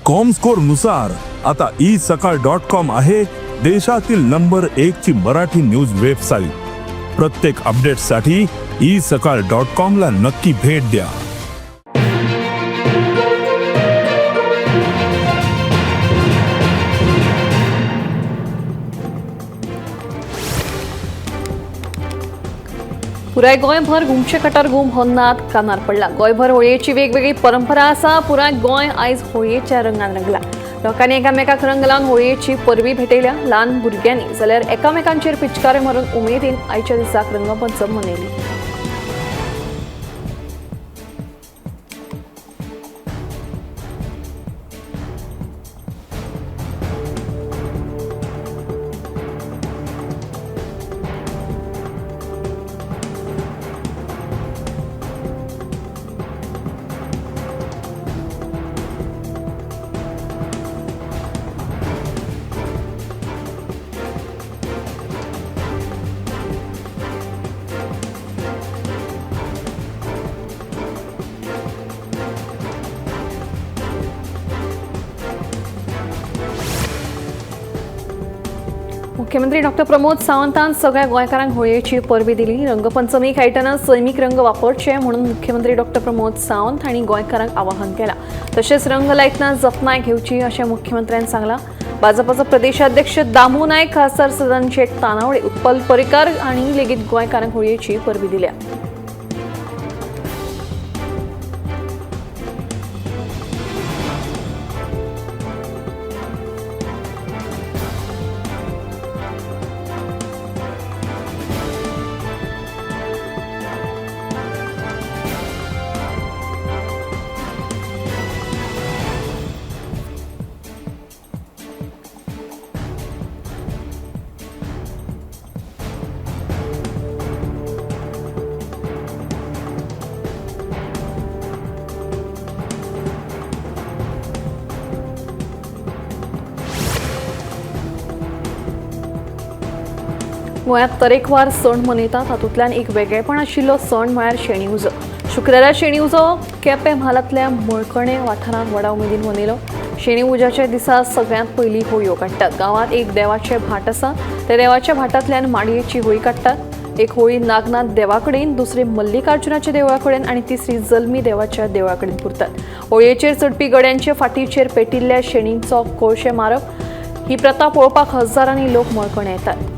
Comscore नुसार आता isakal.com आहे देशातील नंबर 1 ची मराठी न्यूज वेबसाईट। प्रत्येक अपडेटसाठी isakal.com ला नक्की भेट द्या। पुराय गोंयभर घुमचे कटार घुम हो नाद कानार पडला। गोंयभर होळयेची वेगवेगळी परंपरा आसा। पुराय गोंय आयज होळयेच्या रंगान रंगला। लोकांनी एकामेकाक रंग लावन होळयेची परबी भेटयल्या। ल्हान भुरग्यांनी जाल्यार एकामेकांचेर पिचकारे मारून उमेदीन आयच्या दिसाक रंगपंचम मनयली। मुख्यमंत्री डॉक्टर प्रमोद सावंतान सगळ्या गोंयकारांक होळयेची परबी दिली। रंगपंचमी खेळटना सैमीक रंग वापरचे म्हणून मुख्यमंत्री डॉक्टर प्रमोद सावंत हांणी गोंयकारांक आवाहन केला। तशेंच रंग लायतना जतनाय घेवची अशें मुख्यमंत्र्यांनी सांगलां। भाजपाचो प्रदेशाध्यक्ष दामू नायक, खासदार सदन शेट तानावडे, उत्पल पर्रीकार हांणी लेगीत गोंयकारांक होळयेची परबी दिल्या। गोंयांत तरेकवार सण मनयतात। तातूंतल्यान एक वेगळेपण आशिल्लो सण म्हळ्यार शेणी उजो। शुक्रारा शेणी उजो केपें म्हालांतल्या मळकणे वाठारांत व्हडा उमेदीन मनयलो। शेणी उज्याच्या दिसा सगळ्यांत पयलीं होळयो काडटात। गांवांत एक देवाचें भाट आसा, त्या देवाच्या भाटांतल्यान माडयेची होळी काडटात। एक होळी नागनाथ देवा कडेन, दुसरी मल्लिकार्जुनाच्या देवळा कडेन आनी तिसरी जल्मी देवाच्या देवळा कडेन पुरतात। होळयेचेर चडपी गड्यांचे फाटीचेर पेटिल्ल्या शेणींचो कोळशे मारप ही प्रथा पळोवपाक हजारांनी लोक मळकणे येतात।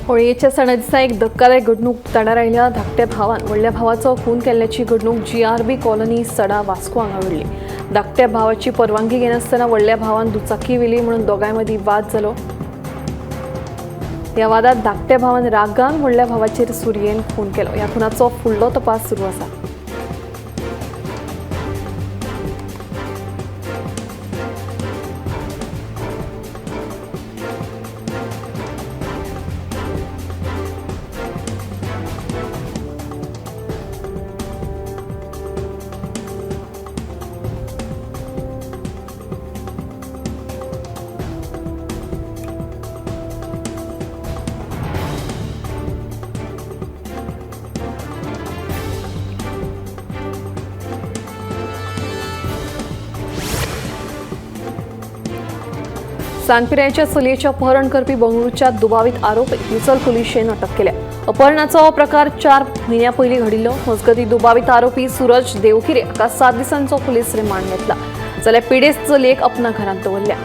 होळयेच्या सणा दिसा एक धक्कादायक घडणूक तडार आयल्या। धाकट्या भावान व्हडल्या भावाचो खून केल्ल्याची घडणूक GRB कॉलनी सडा वास्को हांगा घडली। धाकट्या भावाची परवानगी घेनासतना व्हडल्या भावान दुचाकी व्हेली म्हणून दोगांय मदीं वाद जालो। ह्या वादांत धाकट्या भावान रागान व्हडल्या भावाचेर सुरयेन खून केलो। ह्या खुनाचो फुडलो तपास सुरू आसा। सांगपिरायच्या चलयेचे अपहरण करपी बंगळूरच्या दुबावित आरोपी युसल पुलिशेन अटक केल्या। अपहरणाचो हो प्रकार 4 म्हयन्यां पयलीं घडिल्लो। मजगती दुबावित आरोपी सूरज देवकिरे हाका 7 दिसांचो पुलीस रिमांड घेतला, जाल्यार पिडेस्त चलयेक अपना घरांत दवरल्या।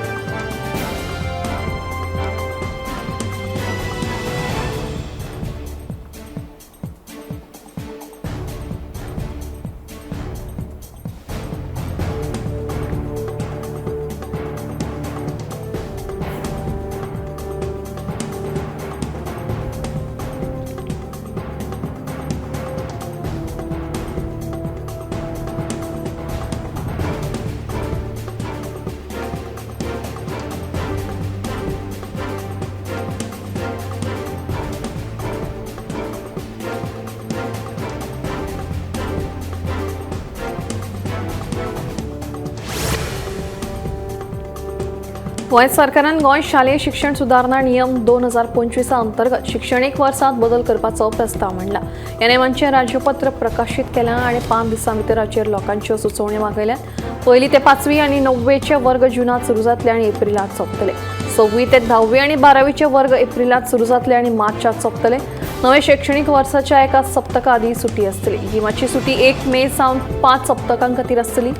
गोंय सरकारान गोंय शालेय शिक्षण सुदारणा नियम 2025 अंतर्गत शिक्षणीक वर्सात बदल करपाचो प्रस्ताव मांडला. ह्या नेमांचें राज्यपत्र प्रकाशीत केलां आनी 5 दिसां भितर हाचेर लोकांच्यो सुचोवण्यो मागयल्यात. 1ली ते 5वी आनी 9वेचे वर्ग जुनांत सुरू जातले आनी एप्रिलांत सोंपतले. 6वी ते 10वी आनी 12वीचे वर्ग एप्रिलांत सुरू जातले आनी मार्चांत सोंपतले. नवे शैक्षणीक वर्साच्या एका सप्तका आदी सुटी आसतली. गिमाची सुटी 1 मे सावन 5 सप्तकां खातीर आसतली.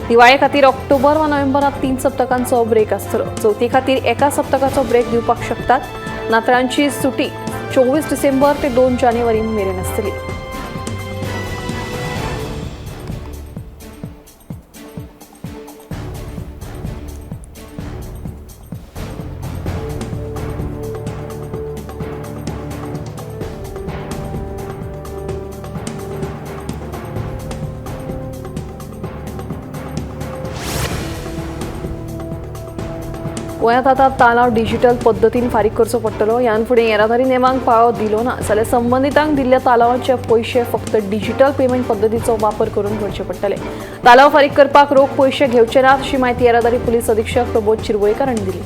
दिवाळे खातीर ऑक्टोबर वा नोव्हेंबरांत 3 सप्तकांचो ब्रेक आसतलो. चवथी खातीर 1 सप्तकाचो ब्रेक दिवपाक शकतात. नातरांची सुटी 24 डिसेंबर ते 2 जानेवारी मेरेन आसतली. गोंयांत आतां तालाव डिजिटल पद्दतीन फारीक करचो पडटलो. ह्यान फुडें येरादारी नेमांक पाळो दिलो ना जाल्यार संबंधितांक दिल्ल्या तालावाचे पयशे फक्त डिजिटल पेमेंट पद्दतीचो वापर करून भरचे पडटले. तालाव फारीक करपाक रोख पयशे घेवचे नात अशी माहिती येरादारी पुलीस अधीक्षक प्रबोध शिरवयकर हांणी दिली.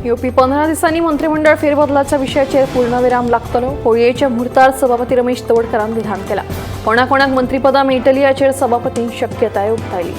येवपी 15 दिसांनी मंत्रिमंडळ फेरबदलाच्या विशयाचेर पूर्णविराम लागतलो. होळयेच्या मुहूर्तार सभापती रमेश तवडकरान विधान केला. कोणाक मंत्रिपदां मेळटली हाचेर सभापतीन शक्यताय उक्तायली.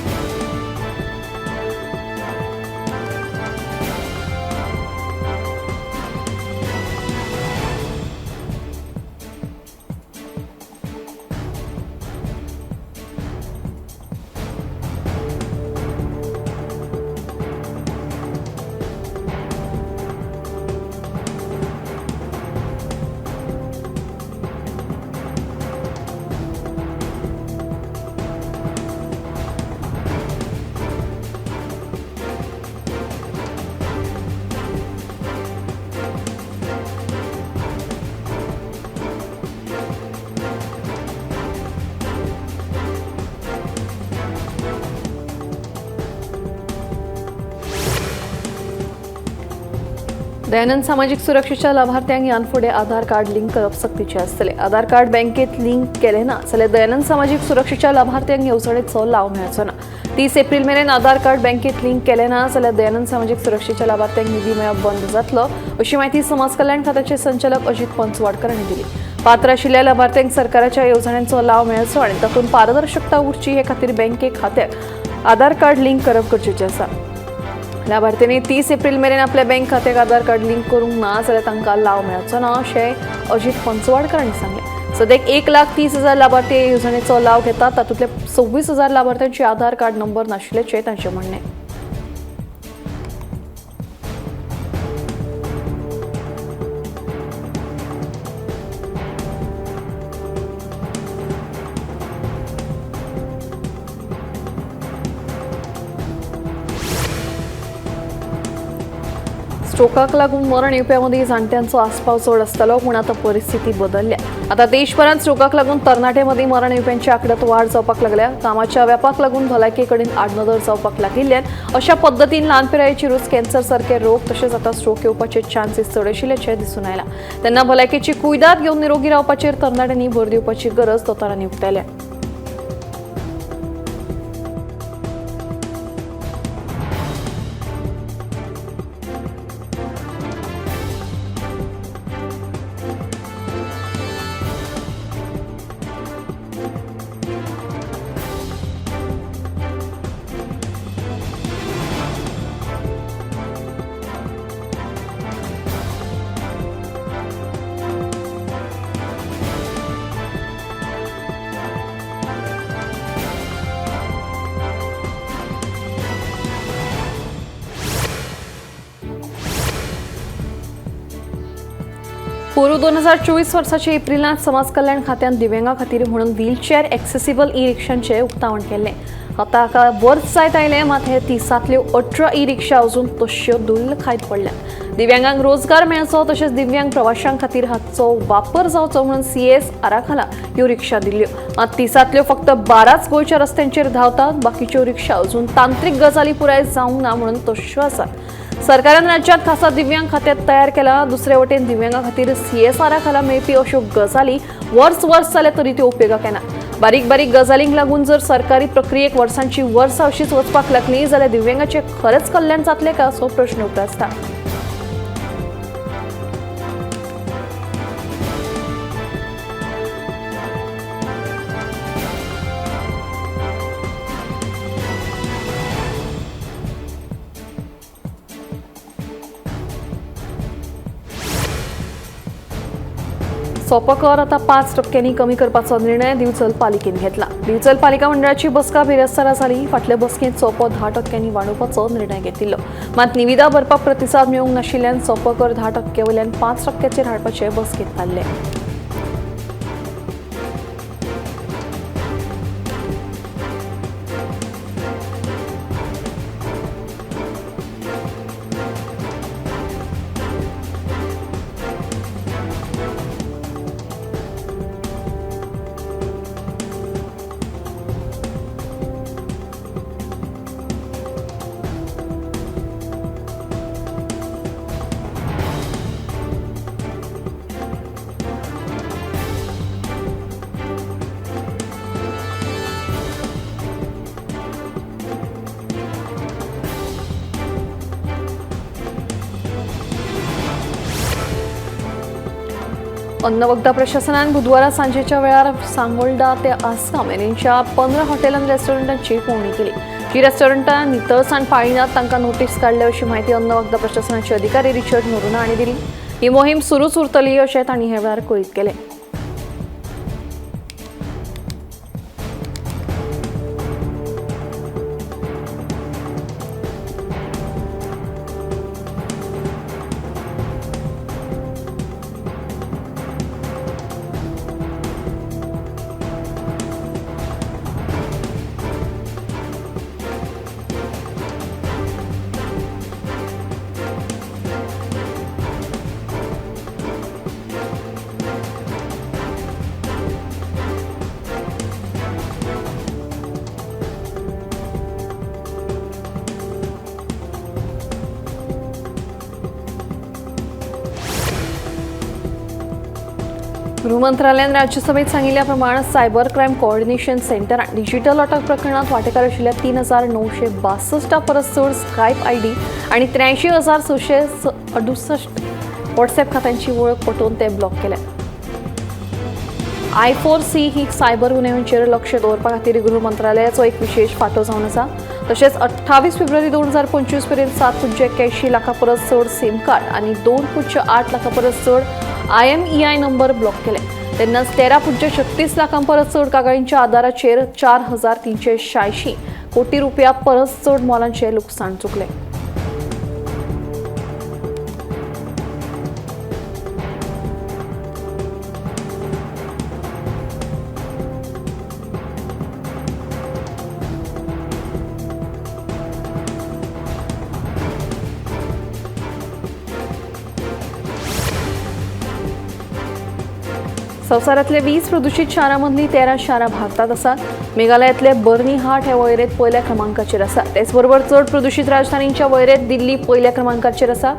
दयानंद सामाजिक सुरक्षेच्या लाभार्थ्यांक ह्यान फुडें आधार कार्ड लिंक करप सक्तीचे आसतले. आधार कार्ड बँकेत लिंक केलें ना जाल्यार दयानंद सामाजिक सुरक्षेच्या लाभार्थ्यांक येवजणेचो लाव मेळचो ना. 30 एप्रिल मेरेन आधार कार्ड बँकेत लिंक केलें ना जाल्यार दयानंद सामाजिक सुरक्षेच्या लाभार्थ्यांक निधी मेळप बंद जातलो अशी माहिती समाज कल्याण खात्याचे संचालक अजित पंचवाडकर हांणी दिली. पात्र आशिल्ल्या लाभार्थ्यांक सरकाराच्या येवजण्यांचो लाव मेळचो आनी तातूंत पारदर्शकता उरची हे खातीर बँके खात्याक आधार कार्ड लिंक करप गरजेचें आसा. लाभार्थ्यांनी 30 एप्रिल मेरेन आपल्या बँक खात्याक आधार कार्ड लिंक करूंक ना जाल्यार तांकां लाव मेळचो ना अशें अजित पंचवाडकर हांणी सांगलें. सद्याक 1,30,000 लाभार्थी हे येवजणेचो लाव घेतात. तातूंतले 26,000 लाभार्थ्यांचे आधार कार्ड नंबर नाशिल्ल्याचें तांचें म्हणणें. स्ट्रोकाक लागून मरण येवप्यांमदीं जाणट्यांचो आस्पाव चड आसतालो पूण आतां परिस्थिती बदल्ल्या. आतां देशभरांत स्ट्रोकाक लागून तरणाटे मदीं मरण येवप्यांच्या आंकड्यांत वाड जावपाक लागल्या. कामाच्या व्यापाक लागून भलायके कडेन आडनदर जावपाक लागिल्ल्यान अशा पद्दतीन ल्हान पिरायेची कॅन्सर सारखे रोग तशेंच आतां स्ट्रोक येवपाचे चान्सीस चड आशिल्ल्याचें दिसून आयलां. तेन्ना भलायकेची कुयदाद घेवन निरोगी रावपाचेर तरणाट्यांनी भर दिवपाची गरज दोतोरांनी उक्तायल्या. पूर्व 2024 वर्साचे एप्रिलांत समाज कल्याण खात्यान दिव्यांगां खातीर म्हणून व्हीलचेअर एक्सेसिबल ई रिक्षांचें उक्तावण केल्लें. आतां हाका वर्स जायत आयलें, मात हे 30तल्यो 18 ई रिक्षा अजून तश्यो दुल्ल खायत पडल्यात. दिव्यांगांक रोजगार मेळचो तशेंच दिव्यांग प्रवाशांक खातीर हाचो वापर जावचो म्हणून सीएस आराखला ह्यो रिक्षा दिल्ल्यो. मात 30तल्यो फक्त 12च गोंयच्या रस्त्यांचेर धांवतात. बाकीच्यो रिक्षा अजून तांत्रीक गजाली पुराय जावंक ना म्हणून तश्यो आसात. सरकारान राज्यांत खासा दिव्यांग खातें तयार केला. दुसरे वटेन दिव्यांगां खातीर सीएस आराखला मेळपी अश्यो गजाली वर्स जाले तरी त्यो उपेगाक येना. बारीक गजालींक लागून जर सरकारी प्रक्रियेक वर्सांची वर्सां अशीच वचपाक लागली जाल्यार दिव्यांगांचें खरेंच कल्याण जातलें का असो प्रश्न उप्रासता. सोपो कर आतां 5% कमी करपाचो निर्णय दिवचल पालिकेन घेतला. दिवचल पालिका मंडळाची बसका बिरेस्तारा जाली. फाटल्या बसकेंत सोपो 10% वाडोवपाचो निर्णय घेतिल्लो. मात निविदा भरपाक प्रतिसाद मेळूंक नाशिल्ल्यान सोपो कर 10% वयल्यान 5%चेर हाडपाचे बसकेंत थारले. अन्न वखदा प्रशासनान बुधवारा सांजेच्या वेळार सांगोळडा ते आसाम मेरेनच्या 15 हॉटेल आनी रेस्टॉरंटांची पळोवणी केली. जी रेस्टॉरंटां नितळसाण पाळिनात तांकां नोटीस काडल्या अशी माहिती अन्न वखदा प्रशासनाचे अधिकारी रिचर्ड नोरोना हांणी दिली. ही मोहीम सुरूच उरतली अशें तांणी हे वेळार कळीत केलें. गृह मंत्रालयान राज्यसभेत सांगिल्ल्या प्रमाण सायबर क्रायम कोऑर्डिनेशन सेंटरान डिजिटल अटक प्रकरणात वांटेकार आशिल्ल्या 3,962 परस चड स्कायप आयडी आणि 83,668 व्हॉट्सॲप खात्यांची वळख पटोवन ते ब्लॉक केल्या. I4C ही सायबर गुन्ह्यांचेर लक्ष दवरपा खातीर गृह मंत्रालयाचो एक विशेष फांटो जावन आसा. तशेंच 28 फेब्रुवारी 2025 पर्यंत 7.81 लाखां परस चड सिम कार्ड आणि 2.8 लाखां परस चड IMEI नंबर ब्लॉक केले. तेन्नाच 13.36 लाखां परस चड कागाळींच्या आदाराचेर 4,386 कोटी रुपया परस चड मोलांचे लुकसाण चुकले. संवसारांतले 20 प्रदूषित शारांमदलीं 13 शारां भारतात आसात. मेघालयांतले बर्नी हाट हे वळेरेंत पयल्या क्रमांकाचेर आसा. तेच बरोबर चड प्रदूषित राजधानींच्या वळेरेंत दिल्ली पयल्या क्रमांकाचेर आसा.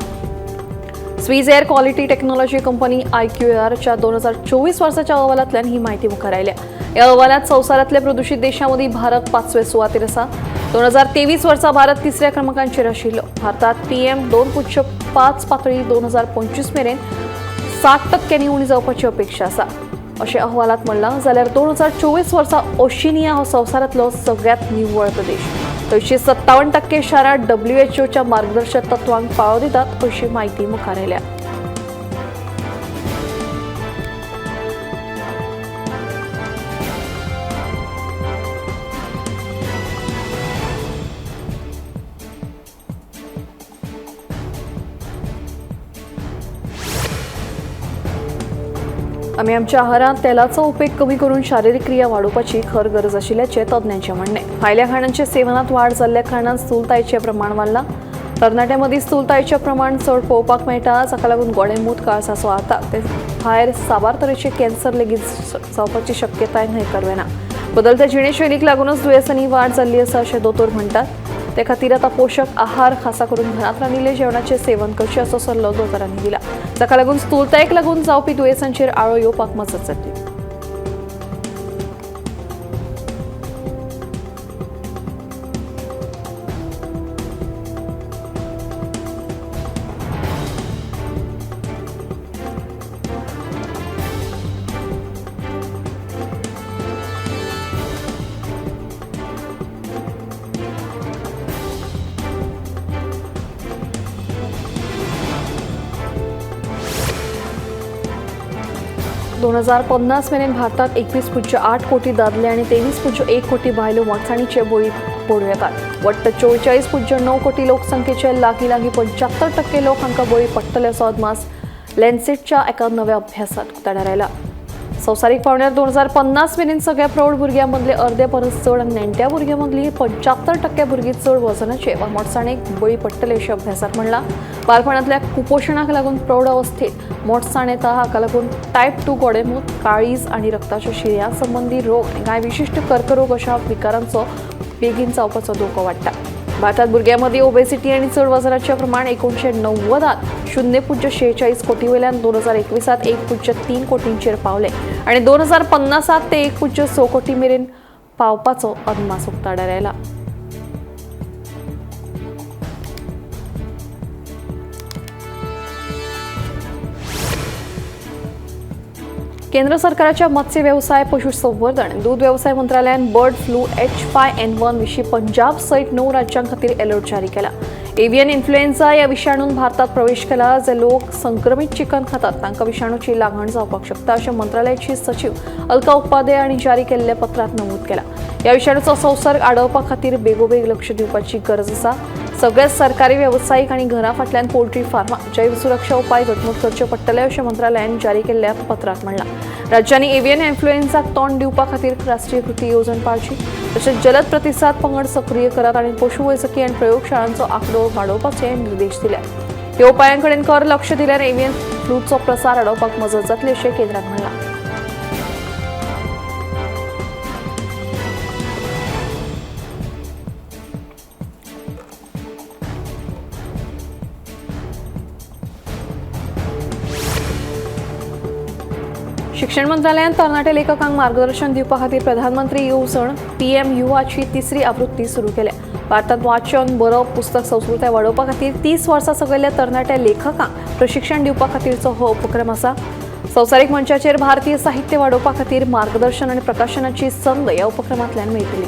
Swiss air quality technology company IQARच्या 2024 वर्साच्या अहवालांतल्यान ही म्हायती मुखार आयल्या. ह्या अहवालांत संवसारांतल्या प्रदूषित देशांमदीं भारत 5व्या सुवातेर आसा. 2023 वर्सा भारत 3ऱ्या क्रमांकाचेर आशिल्लो. भारतात PM 2.5 पातळी 2025 मेरेन 60% उणी जावपाची अपेक्षा आसा अशें अहवालांत म्हणलां. जाल्यार 2024 वर्सा ओशिनिया हो संवसारांतलो सगळ्यांत निव्वळ प्रदेश. 57% शारां WHOच्या मार्गदर्शक तत्वांक पाळो दितात अशी माहिती मुखार आयल्या. आम्ही आमच्या आहारात तेलाचो उपेग कमी करून शारीरिक क्रिया वाडोवपाची खर गरज आशिल्ल्याचे तज्ञांचे म्हणणे. भायल्या खाणांच्या सेवनात वाड जाल्ल्या कारणान स्थूलतायेचें प्रमाण वाडलां. तरणाट्यां स्थूलतायेचें प्रमाण चड पळोवपाक मेळटा, जाका लागून गोडेंमूत काळसाचो आता ते भायर साबार तरेचे कॅन्सर लेगीत जावपाची शक्यताय न्हयकारवे ना. बदलत्या जिणेशैलीक लागूनच दुयेंसांनी वाड जाल्ली आसा अशें दोतोर म्हणटात. ते खातीर आतां पोशक आहार खासा करून घरांत रांदिल्ले जेवणाचें सेवन करचें असो सल्लो दोतोरांनी दिला, जाका लागून स्थूलतायेक लागून जावपी दुयेंसांचेर आळो येवपाक मजत जातली. दोन 2050 मेरेन भारतात 21.8 कोटी दादले आणि 23.1 कोटी बायलो मळसाणीचे बळी पडूं येतात. वट्ट 44.9 कोटी लोकसंख्येचे लागीं 75% लोक हांकां बळी पडटले असो अदमास लॅन्सेटच्या एका नव्या अभ्यासात उक्ताडार आयला. संवसारीक पावंड्यार 2050 मेरेन सगळ्या प्रौढ भुरग्यां मदले अर्दे परस चड आनी नेणट्या भुरग्यां मदली 75% भुरगीं चड वजनाचे वा मळसाणेक बळी पडटले अशें अभ्यासात म्हणलां. बाळपणांतल्या कुपोशणाक लागून प्रौढ अवस्थेत मळसाण येता, हाका लागून टायप 2 गोडेंमूत, काळीज आनी रक्ताच्या शिऱ्यां संबंधी रोग आनी कांय विशिश्ट कर्करोग अशा विकारांचो बेगीन जावपाचो धोको वाडटा. भारतात भुरग्यां मदीं ओबेसिटी आनी चड वजनाचें प्रमाण 1990 0.46 कोटी वयल्यान 2021 1.3 कोटींचेर पावले आनी 2050 ते 1.6 कोटी मेरेन पावपाचो अदमास उक्ताडार आयला. केंद्र सरकाराच्या मत्स्य व्यवसाय, पशुसंवर्धन, दूध व्यवसाय मंत्रालयान बर्ड फ्लू H5N1 विशीं पंजाब सयत 9 राज्यां खातीर अलर्ट जारी केला. एव्हियन इन्फ्लुएन्झा ह्या विशाणून भारतात प्रवेश केला. जे लोक संक्रमित चिकन खातात तांकां विशाणूची लागण जावपाक शकता अशें मंत्रालयाची सचिव अलका उपाध्ये हांणी जारी केल्ल्या पत्रांत नमूद केला. ह्या विशाणूचो संसर्ग आडोवपा खातीर बेगोबेग लक्ष दिवपाची गरज आसा. सगळे सरकारी वेवसायीक आनी घरां फाटल्यान पोल्ट्री फार्मां जैव सुरक्षा उपाय घटमूट करचे पडटले अशें मंत्रालयान जारी केल्ल्या पत्रांत म्हणलां. राज्यांनी एव्हियन इन्फ्लुएन्झाक तोंड दिवपा खातीर राष्ट्रीय कृती येवजण पाळची, तशेंच जलद प्रतिसाद पंगड सक्रीय करात आनी पशुवैजकी आनी प्रयोगशाळांचो आंकडो वाडोवपाचे निर्देश दिल्या. ह्या उपायां कडेन खर लक्ष दिल्यार एव्हियन फ्लूचो प्रसार आडोवपाक मजत जातली अशें केंद्रान म्हणलां. शिक्षण मंत्रालयान तरणाटे लेखकांक मार्गदर्शन दिवपा खातीर प्रधानमंत्री येवजण PM युवाची 3री आवृत्ती सुरू केल्या. भारतात वाचन, बरोवप, पुस्तक संस्कृताय वाडोवपा खातीर 30 वर्सां सकयल्या तरणाट्या लेखकांक प्रशिक्षण दिवपा खातीरचो हो उपक्रम आसा. संवसारीक मंचाचेर भारतीय साहित्य वाडोवपा खातीर मार्गदर्शन आनी प्रकाशनाची संद ह्या उपक्रमांतल्यान मेळटली.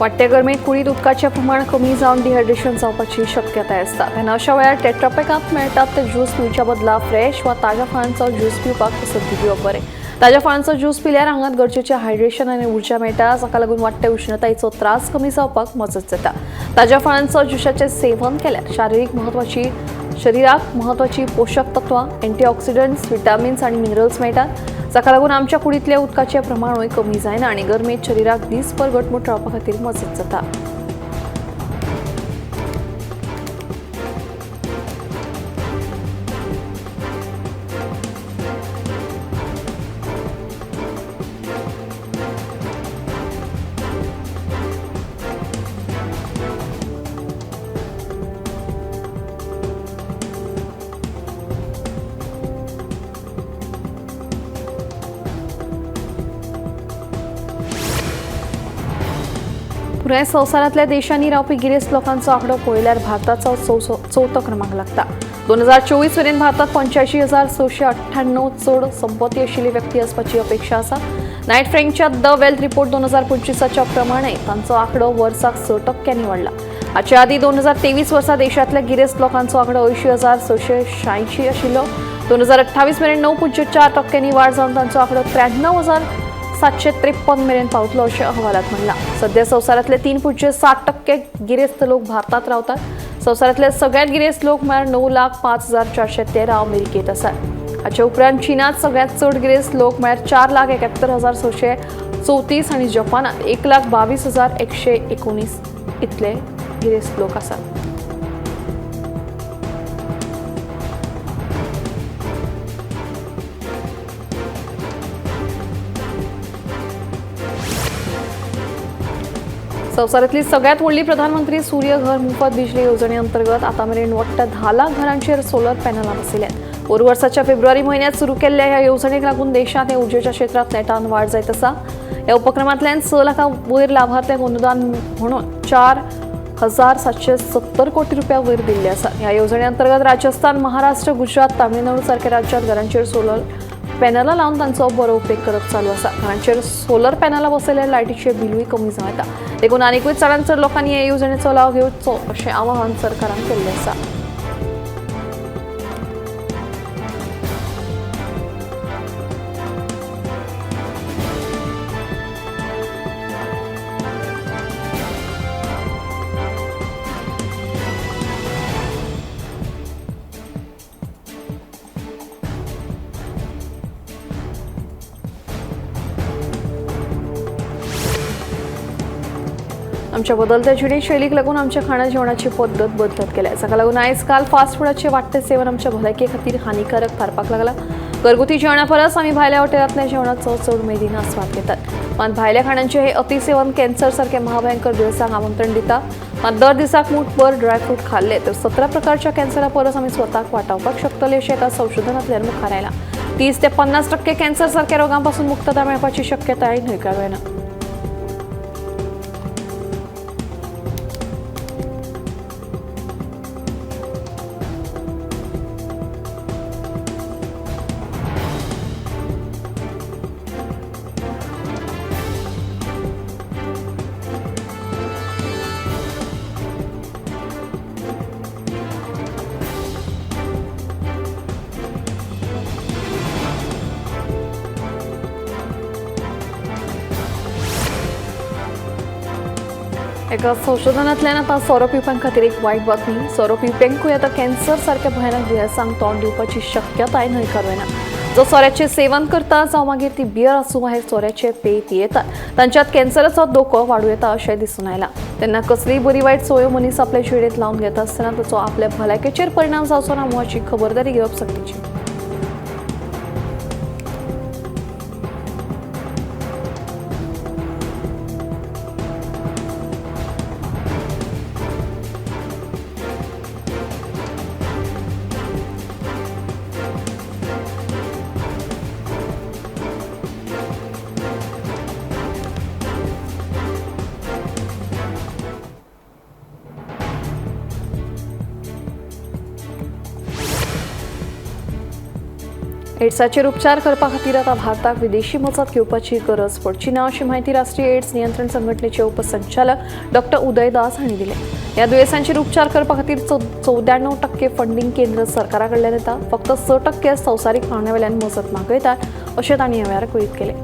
वाडट्या गरमेंत कुडीत उदकाचें प्रमाण कमी जावन डिहायड्रेशन जावपाची शक्यताय आसता. तेन्ना अशा वेळार टेट्रापॅकांत मेळटात ते ज्यूस पिवच्या बदला फ्रेश वा ताज्या फळांचो ज्यूस पिवपाक पसंती दिवप बरें. ताज्या फळांचो ज्यूस पिल्यार आंगांत गरजेचें हायड्रेशन आनी उर्जा मेळटा, जाका लागून वाडट्या उश्णतायेचो त्रास कमी जावपाक मजत जाता. ताज्या फळांचो ज्युसाचें सेवन केल्यार शरिराक महत्वाची पोशक तत्वां, अँटीऑक्सिडंट्स, विटामिन्स आनी मिनरल्स मेळटात, जाका लागून आमच्या कुडींतल्या उदकाचें प्रमाणूय कमी जायना आनी गरमेंत शरिराक दीसभर घटमूट रावपा खातीर मजत जाता. पुराय संवसारांतल्या देशांनी रावपी गिरेस्त लोकांचो आंकडो पळयल्यार भारताचो चवथो क्रमांक लागता. 2024 मेरेन भारतात 85,698 चड संपत्ती आशिल्ली व्यक्ती आसपाची अपेक्षा आसा. नायट फ्रँकच्या द वेल्थ रिपोर्ट 2025च्या प्रमाणे तांचो आंकडो वर्साक 6% वाडला. हाचे आदी 2023 वर्सा देशांतल्या गिरेस्त लोकांचो आंकडो 80,686 आशिल्लो. 2028 मेरेन 9.4% वाड जावन तांचो आंकडो 93,753 मेरेन पावतलो अशें अहवालात म्हणला. सध्या संवसारांतले 3.7% गिरेस्त लोक भारतात रावतात. संवसारांतले सगळ्यात गिरेस्त लोक म्हळ्यार 9,05,413 अमेरिकेत आसात. हाचे उपरांत चीनात सगळ्यात चड गिरेस्त लोक म्हळ्यार 4,71,634 आनी जपानात 1,22,119 इतले गिरेस्त लोक आसात. संवसारांतली सगळ्यात व्हडली प्रधानमंत्री सूर्य घर मोफत बिजली येवजणे अंतर्गत आतां मेरेन वट्ट 10 लाख घरांचेर सोलर पॅनलां बसयल्यात. पोर वर्साच्या फेब्रुवारी म्हयन्यांत सुरू केल्ल्या ह्या येवजणेक लागून देशांत हे उर्जेच्या क्षेत्रांत नेटान वाड जायत आसा. ह्या उपक्रमांतल्यान 6 लाखां वयर लाभार्थ्यांक अनुदान म्हणून 4,770 कोटी रुपया वयर दिल्ले आसा. ह्या येवजणे अंतर्गत राजस्थान, महाराष्ट्र, गुजरात, तामिळनाडू सारख्या राज्यांत घरांचेर सोलर पॅनलां लावन तांचो बरो उपेग करप चालू आसा. घरांचेर सोलर पॅनलां बसयल्यार लायटीचें बिलूय कमी जावं येता. देखून आनीकूय चडांत चड लोकांनी ह्या येवजणेचो लाव घेवचो अशें आवाहन सरकारान केल्लें आसा. आमच्या बदलत्या जिणेशैलीक लागून आमच्या खाणा जेवणाची पद्दत बदलत गेल्या. जाका लागून आयज काल फास्ट फूडाचें वाडटें सेवन आमच्या भलायके खातीर हानिकारक थारपाक लागला. घरगुती जेवणा परस आमी भायल्या हॉटेलांतल्या जेवणाचो चड उमेदीन आस्वाद घेतात. मात भायल्या खाणांचें हे अतिसेवन कॅन्सर सारख्या महाभयंकर दुयेंसांक आमंत्रण दिता. मात दर दिसाक मूठभर ड्रायफ्रूट खाल्ले तर 17 प्रकारच्या कॅन्सरा परस आमी स्वताक वाटावपाक शकतले अशें एका संशोधनांतल्यान मुखार आयलां. 30 ते 50% कॅन्सर सारख्या रोगांपासून मुक्तता मेळपाची शक्यताय न्हयकारायना. एका संशोधनांतल्यान आतां सोरो पिवप्यां खातीर एक वायट बातमी. सोरो पिवप्यांकूय आतां कॅन्सर सारख्या भयानक दुयेंसांक तोंड दिवपाची शक्यताय न्हयकारायना. जो सोऱ्याचें सेवन करता जावं मागीर ती बियर आसूं वा हेर सोऱ्याचें पेय पियेतात तांच्यात कॅन्सराचो धोको वाडूं येता अशें दिसून आयलां. तेन्ना कसलीय बरी वायट सवयो मनीस आपल्या जिणेंत लावन घेता आसतना ताचो आपल्या भलायकेचेर परिणाम जावचो ना हाची खबरदारी घेवप सक्तीची. एड्साचेर उपचार करपा खातीर आतां भारताक विदेशी मजत घेवपाची गरज पडची ना अशी माहिती राष्ट्रीय एड्स नियंत्रण संघटनेचे उपसंचालक डॉ. उदय दास हांणी दिली. ह्या दुयेंसांचेर उपचार करपा खातीर 94% फंडींग केंद्र सरकारा कडल्यान येता. फक्त 6% संवसारीक पावंड्या वेल्यान मजत मागयतात अशें तांणी ह्या वेळार कळीत केलें.